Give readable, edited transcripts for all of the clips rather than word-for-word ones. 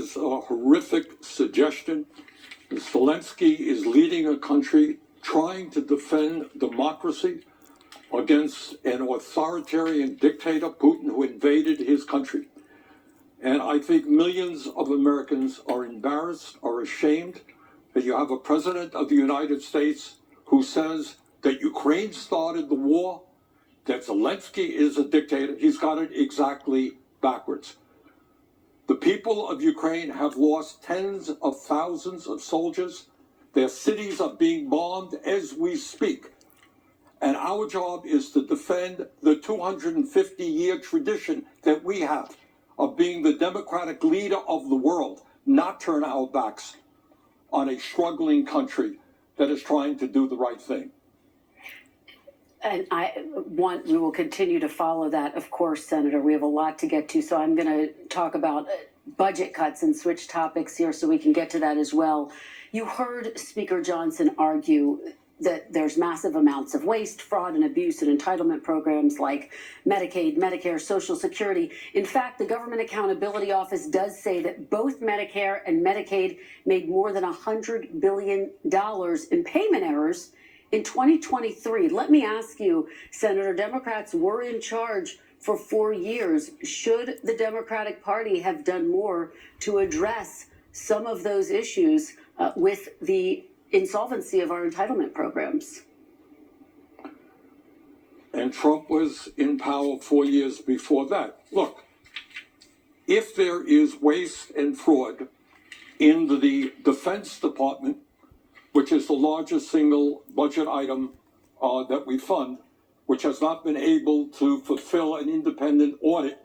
is a horrific suggestion. Zelensky is leading a country trying to defend democracy against an authoritarian dictator, Putin, who invaded his country. And I think millions of Americans are embarrassed, are ashamed that you have a president of the United States who says that Ukraine started the war, that Zelensky is a dictator. He's got it exactly backwards. The people of Ukraine have lost tens of thousands of soldiers. Their cities are being bombed as we speak. And our job is to defend the 250-year tradition that we have of being the democratic leader of the world, not turn our backs on a struggling country that is trying to do the right thing. And we will continue to follow that, of course, Senator. We have a lot to get to, so I'm going to talk about budget cuts and switch topics here so we can get to that as well. You heard Speaker Johnson argue that there's massive amounts of waste, fraud, and abuse in entitlement programs like Medicaid, Medicare, Social Security. In fact, the Government Accountability Office does say that both Medicare and Medicaid made more than $100 billion in payment errors in 2023. Let me ask you, Senator, Democrats were in charge for 4 years. Should the Democratic Party have done more to address some of those issues with the insolvency of our entitlement programs? And Trump was in power 4 years before that. Look, if there is waste and fraud in the Defense Department, which is the largest single budget item that we fund, which has not been able to fulfill an independent audit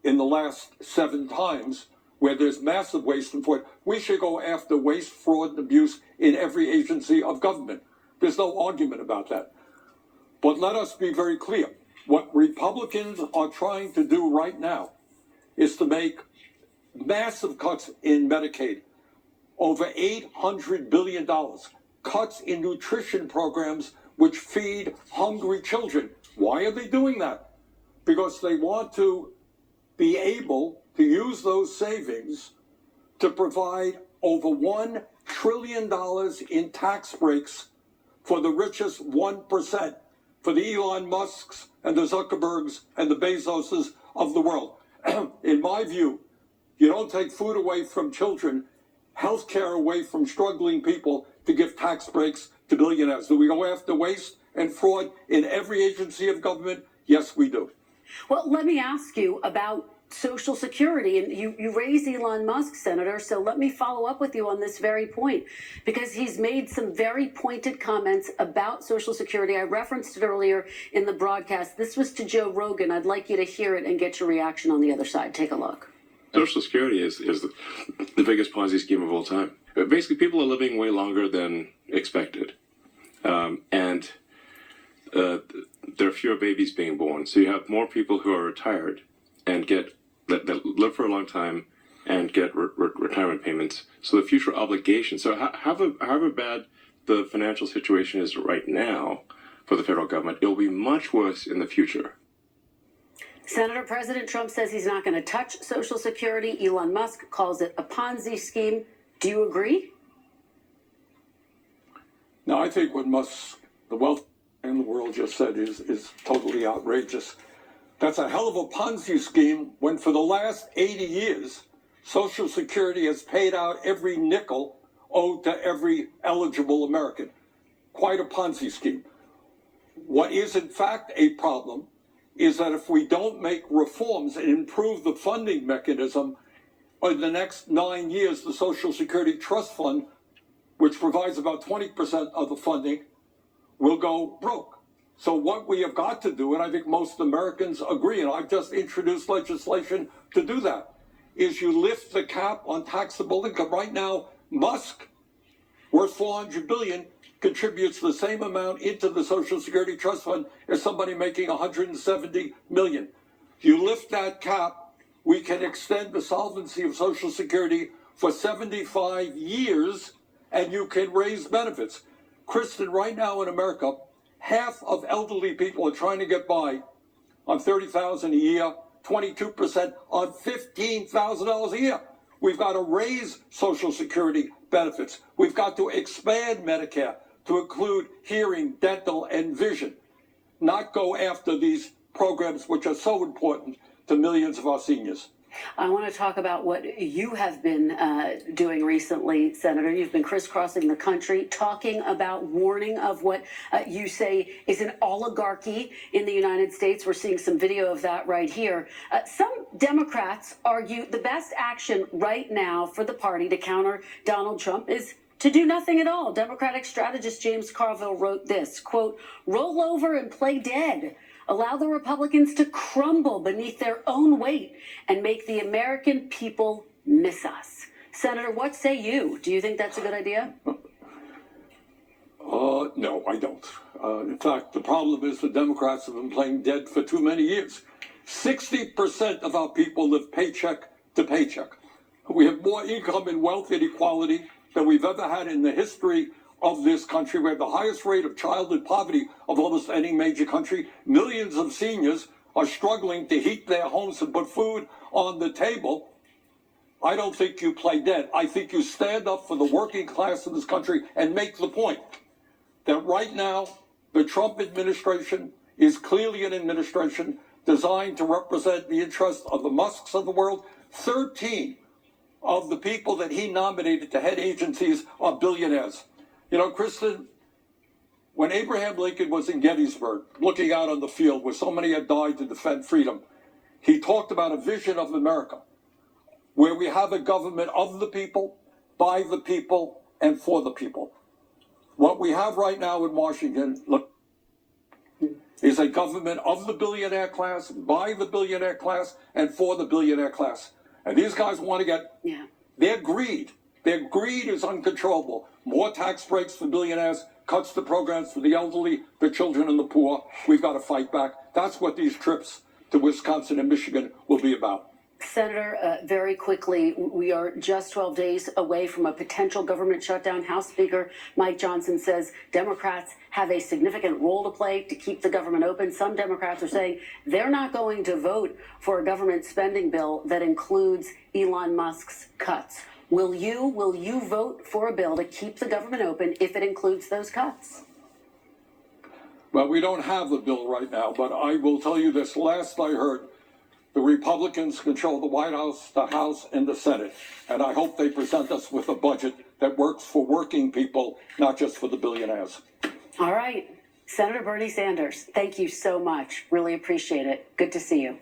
in the last 7 times, where there's massive waste and fraud. We should go after waste, fraud, and abuse in every agency of government. There's no argument about that. But let us be very clear. What Republicans are trying to do right now is to make massive cuts in Medicaid, over $800 billion, cuts in nutrition programs which feed hungry children. Why are they doing that? Because they want to be able to use those savings to provide over $1 trillion in tax breaks for the richest 1%, for the Elon Musks and the Zuckerbergs and the Bezoses of the world. In my view, you don't take food away from children, health care away from struggling people to give tax breaks to billionaires. Do we go after waste and fraud in every agency of government? Yes, we do. Well, let me ask you about Social Security, and you raise Elon Musk, Senator, so let me follow up with you on this very point, because he's made some very pointed comments about Social Security. I referenced it earlier in the broadcast. This was to Joe Rogan. I'd like you to hear it and get your reaction on the other side. Take a look. Social Security is the biggest Ponzi scheme of all time. Basically, people are living way longer than expected, and there are fewer babies being born. So you have more people who are retired and that live for a long time and get retirement payments. So the future obligation. So however bad the financial situation is right now for the federal government, it will be much worse in the future. Senator, President Trump says he's not going to touch Social Security. Elon Musk calls it a Ponzi scheme. Do you agree? No, I think what Musk, the wealth in the world, just said is totally outrageous. That's a hell of a Ponzi scheme when for the last 80 years, Social Security has paid out every nickel owed to every eligible American. Quite a Ponzi scheme. What is in fact a problem is that if we don't make reforms and improve the funding mechanism, in the next 9 years, the Social Security Trust Fund, which provides about 20% of the funding, will go broke. So what we have got to do, and I think most Americans agree, and I've just introduced legislation to do that, is you lift the cap on taxable income. Right now, Musk, worth $400 billion, contributes the same amount into the Social Security Trust Fund as somebody making $170 million. If you lift that cap, we can extend the solvency of Social Security for 75 years, and you can raise benefits. Kristen, right now in America, half of elderly people are trying to get by on $30,000 a year, 22% on $15,000 a year. We've got to raise Social Security benefits. We've got to expand Medicare to include hearing, dental, and vision, not go after these programs which are so important to millions of our seniors. I want to talk about what you have been doing recently, Senator. You've been crisscrossing the country, talking about warning of what you say is an oligarchy in the United States. We're seeing some video of that right here. Some Democrats argue the best action right now for the party to counter Donald Trump is to do nothing at all. Democratic strategist James Carville wrote this, quote, "Roll over and play dead. Allow the Republicans to crumble beneath their own weight and make the American people miss us." Senator, what say you? Do you think that's a good idea? No, I don't. In fact, the problem is the Democrats have been playing dead for too many years. 60% of our people live paycheck to paycheck. We have more income and wealth inequality than we've ever had in the history of this country. We have the highest rate of childhood poverty of almost any major country. Millions of seniors are struggling to heat their homes and put food on the table. I don't think you play dead. I think you stand up for the working class in this country and make the point that right now the Trump administration is clearly an administration designed to represent the interests of the Musks of the world. 13 of the people that he nominated to head agencies are billionaires. You know, Kristen, when Abraham Lincoln was in Gettysburg, looking out on the field where so many had died to defend freedom, he talked about a vision of America where we have a government of the people, by the people, and for the people. What we have right now in Washington, look, is a government of the billionaire class, by the billionaire class, and for the billionaire class. And these guys want to get their greed is uncontrollable. More tax breaks for billionaires, cuts to programs for the elderly, the children, and the poor. We've got to fight back. That's what these trips to Wisconsin and Michigan will be about. Senator, very quickly, we are just 12 days away from a potential government shutdown. House Speaker Mike Johnson says Democrats have a significant role to play to keep the government open. Some Democrats are saying they're not going to vote for a government spending bill that includes Elon Musk's cuts. Will you vote for a bill to keep the government open if it includes those cuts? Well, we don't have a bill right now, but I will tell you this. Last I heard, the Republicans control the White House, the House, and the Senate. And I hope they present us with a budget that works for working people, not just for the billionaires. All right. Senator Bernie Sanders, thank you so much. Really appreciate it. Good to see you.